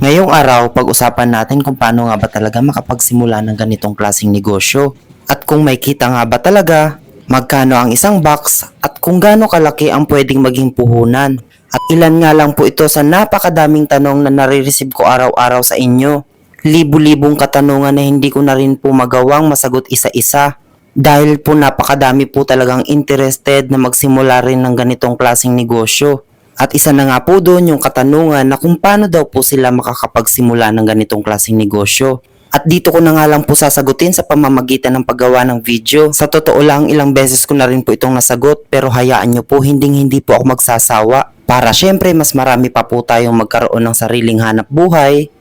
Ngayong araw, pag-usapan natin kung paano nga ba talaga makapagsimula ng ganitong klaseng negosyo. At kung may kita nga ba talaga, magkano ang isang box, at kung gaano kalaki ang pwedeng maging puhunan. At ilan nga lang po ito sa napakadaming tanong na nare-receive ko araw-araw sa inyo. Libu-libong katanungan na hindi ko na rin po magawang masagot isa-isa. Dahil po napakadami po talagang interested na magsimula rin ng ganitong klaseng negosyo. At isa na nga po doon yung katanungan na kung paano daw po sila makakapagsimula ng ganitong klaseng negosyo. At dito ko na nga lang po sasagutin sa pamamagitan ng paggawa ng video. Sa totoo lang, ilang beses ko na rin po itong nasagot, pero hayaan nyo po, hindi po ako magsasawa. Para syempre mas marami pa po tayong magkaroon ng sariling hanap buhay.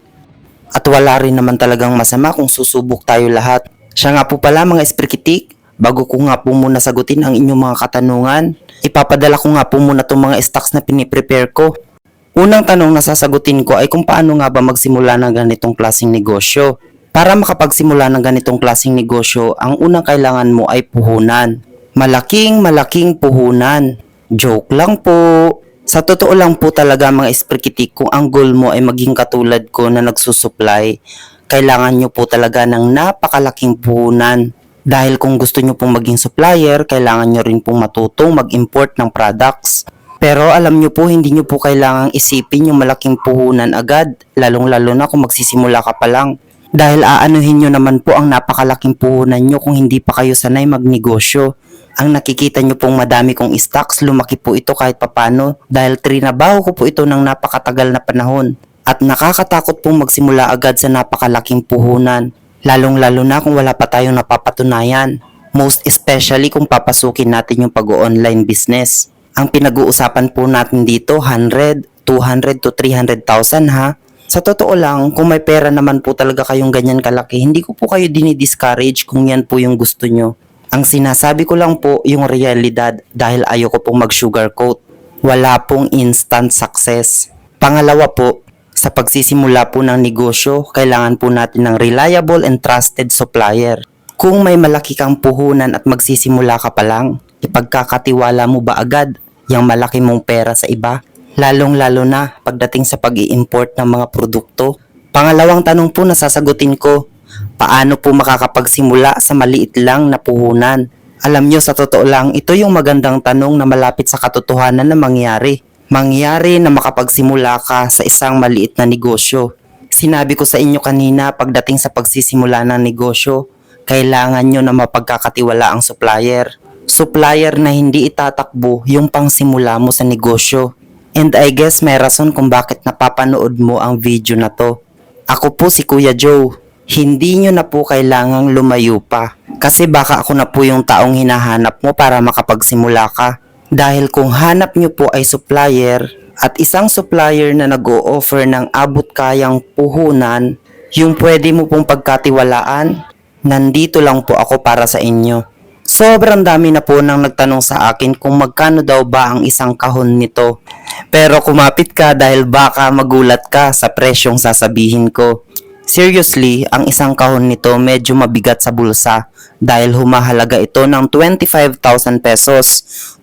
At wala rin naman talagang masama kung susubok tayo lahat. Siya nga po pala mga esprikitik, bago ko nga po muna sagutin ang inyong mga katanungan, ipapadala ko nga po muna itong mga stocks na piniprepare ko. Unang tanong na sasagutin ko ay kung paano nga ba magsimula ng ganitong klaseng negosyo. Para makapagsimula ng ganitong klaseng negosyo, ang unang kailangan mo ay puhunan. Malaking puhunan. Joke lang po. Sa totoo lang po talaga mga esprikitik, kung ang goal mo ay maging katulad ko na nagsusupply, kailangan nyo po talaga ng napakalaking puhunan. Dahil kung gusto nyo pong maging supplier, kailangan nyo rin pong matutong mag-import ng products. Pero alam nyo po, hindi nyo po kailangang isipin yung malaking puhunan agad, lalong-lalo na kung magsisimula ka pa lang. Dahil aanuhin nyo naman po ang napakalaking puhunan nyo kung hindi pa kayo sanay magnegosyo. Ang nakikita nyo pong madami kong stocks, lumaki po ito kahit papano dahil trinabaho ko po ito ng napakatagal na panahon. At nakakatakot pong magsimula agad sa napakalaking puhunan. Lalong-lalo na kung wala pa tayong napapatunayan. Most especially kung papasukin natin yung pag-online business. Ang pinag-uusapan po natin dito, 100, 200 to 300,000 ha. Sa totoo lang, kung may pera naman po talaga kayong ganyan kalaki, hindi ko po kayo dinidiscourage kung yan po yung gusto nyo. Ang sinasabi ko lang po yung realidad dahil ayoko pong mag-sugarcoat. Wala pong instant success. Pangalawa po, sa pagsisimula po ng negosyo, kailangan po natin ng reliable and trusted supplier. Kung may malaki kang puhunan at magsisimula ka pa lang, ipagkakatiwala mo ba agad yung malaki mong pera sa iba? Lalong-lalo na pagdating sa pag-i-import ng mga produkto. Pangalawang tanong po na sasagutin ko, paano po makakapagsimula sa maliit lang na puhunan? Alam nyo, sa totoo lang, ito yung magandang tanong na malapit sa katotohanan na mangyari. Mangyari na makapagsimula ka sa isang maliit na negosyo. Sinabi ko sa inyo kanina, pagdating sa pagsisimula ng negosyo, kailangan nyo na mapagkakatiwala ang supplier. Supplier na hindi itatakbo yung pangsimula mo sa negosyo. And I guess may rason kung bakit napapanood mo ang video na to. Ako po si Kuya Joe. Hindi nyo na po kailangang lumayo pa. Kasi baka ako na po yung taong hinahanap mo para makapagsimula ka. Dahil kung hanap nyo po ay supplier at isang supplier na nag-o-offer ng abot kayang puhunan, yung pwede mo pong pagkatiwalaan, nandito lang po ako para sa inyo. Sobrang dami na po nang nagtanong sa akin kung magkano daw ba ang isang kahon nito. Pero kumapit ka dahil baka magulat ka sa presyong sasabihin ko. Seriously, ang isang kahon nito medyo mabigat sa bulsa dahil humahalaga ito ng 25,000 pesos.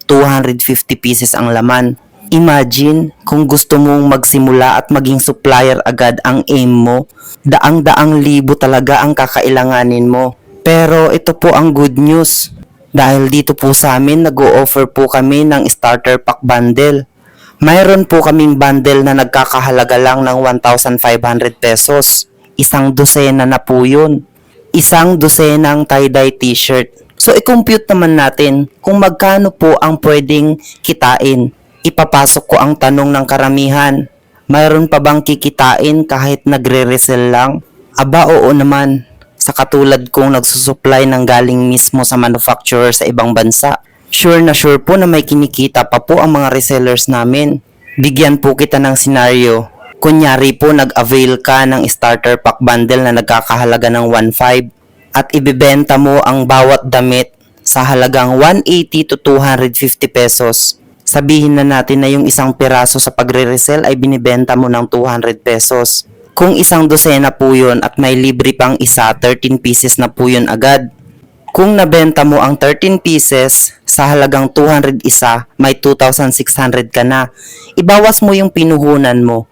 250 pieces ang laman. Imagine kung gusto mong magsimula at maging supplier agad ang aim mo, daang-daang libo talaga ang kakailanganin mo. Pero ito po ang good news. Dahil dito po sa amin nag-o-offer po kami ng starter pack bundle. Mayroon po kaming bundle na nagkakahalaga lang ng 1,500 pesos. Isang dosena na po yun. Isang dosenang tie-dye t-shirt. So, i-compute naman natin kung magkano po ang pwedeng kitain. Ipapasok ko ang tanong ng karamihan. Mayroon pa bang kikitain kahit nagre-resell lang? Aba, oo naman. Sa katulad kong nagsusupply ng galing mismo sa manufacturer sa ibang bansa. Sure na sure po na may kinikita pa po ang mga resellers namin. Bigyan po kita ng senaryo. Kunyari po nag-avail ka ng starter pack bundle na nagkakahalaga ng 1,500. At ibebenta mo ang bawat damit sa halagang 180 to 250 pesos. Sabihin na natin na yung isang piraso sa pagre-resell ay binibenta mo ng 200 pesos. Kung isang dosena po yun at may libre pang isa, 13 pieces na po yun agad. Kung nabenta mo ang 13 pieces sa halagang 200 isa, may 2,600 ka na. Ibawas mo yung pinuhunan mo.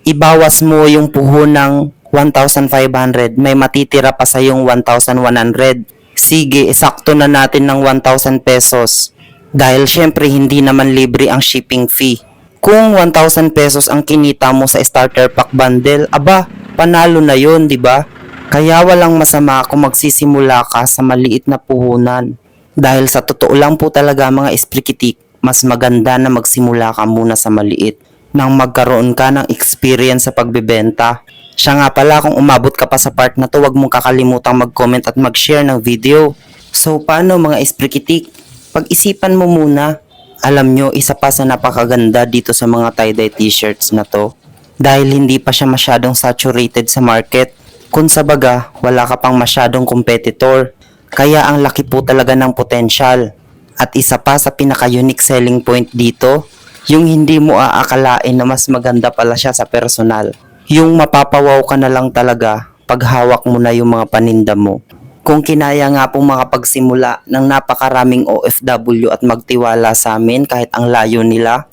ibawas mo yung puhunang 1,500, may matitira pa sa yung 1,100. Sige, isakto na natin ng 1,000 pesos. Dahil syempre hindi naman libre ang shipping fee. Kung 1,000 pesos ang kinita mo sa starter pack bundle, aba, panalo na yun, di ba? Kaya walang masama kung magsisimula ka sa maliit na puhunan. Dahil sa totoo lang po talaga mga esprikitik, mas maganda na magsimula ka muna sa maliit nang magkaroon ka ng experience sa pagbebenta. Siya nga pala, kung umabot ka pa sa part na to, huwag mong kakalimutang mag-comment at mag-share ng video. So paano mga esprikitik? Pag-isipan mo muna. Alam nyo, isa pa sa napakaganda dito sa mga tie-dye t-shirts na to. Dahil hindi pa siya masyadong saturated sa market. Kung sa baga, wala ka pang masyadong competitor. Kaya ang laki po talaga ng potential. At isa pa sa pinaka-unique selling point dito, yung hindi mo aakalain na mas maganda pala siya sa personal. Yung mapapawaw ka na lang talaga pag hawak mo na yung mga paninda mo. Kung kinaya nga pong makapagsimula ng napakaraming OFW at magtiwala sa amin kahit ang layo nila,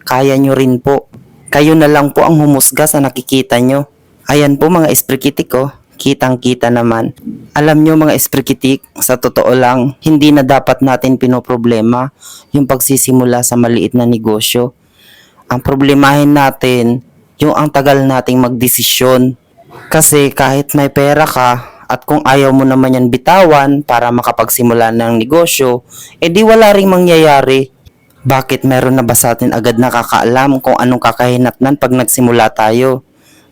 kaya nyo rin po. Kayo na lang po ang humusga sa nakikita nyo. Ayan po mga esprikitik oh, kitang-kita naman. Alam nyo mga esprikitik, sa totoo lang, hindi na dapat natin pinoproblema yung pagsisimula sa maliit na negosyo. Ang problemahin natin, yung ang tagal nating magdesisyon. Kasi kahit may pera ka, at kung ayaw mo naman yan bitawan para makapagsimula ng negosyo, edi wala ring mangyayari. Bakit meron na ba sa atin agad nakakaalam kung anong kakahinatnan pag nagsimula tayo?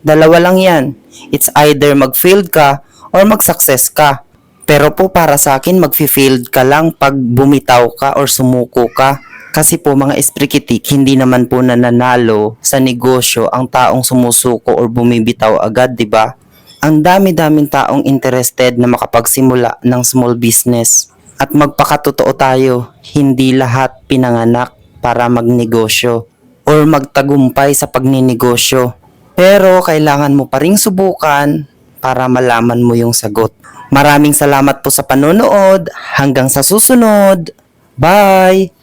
Dalawa lang yan. It's either mag-failed ka or mag-success ka. Pero po para sa akin, mag-failed ka lang pag bumitaw ka or sumuko ka. Kasi po mga esprikitik, hindi naman po nananalo sa negosyo ang taong sumusuko or bumibitaw agad, di ba? Ang dami-daming taong interested na makapagsimula ng small business. At magpakatotoo tayo, hindi lahat pinanganak para magnegosyo or magtagumpay sa pagninegosyo. Pero kailangan mo pa ring subukan para malaman mo yung sagot. Maraming salamat po sa panonood. Hanggang sa susunod. Bye!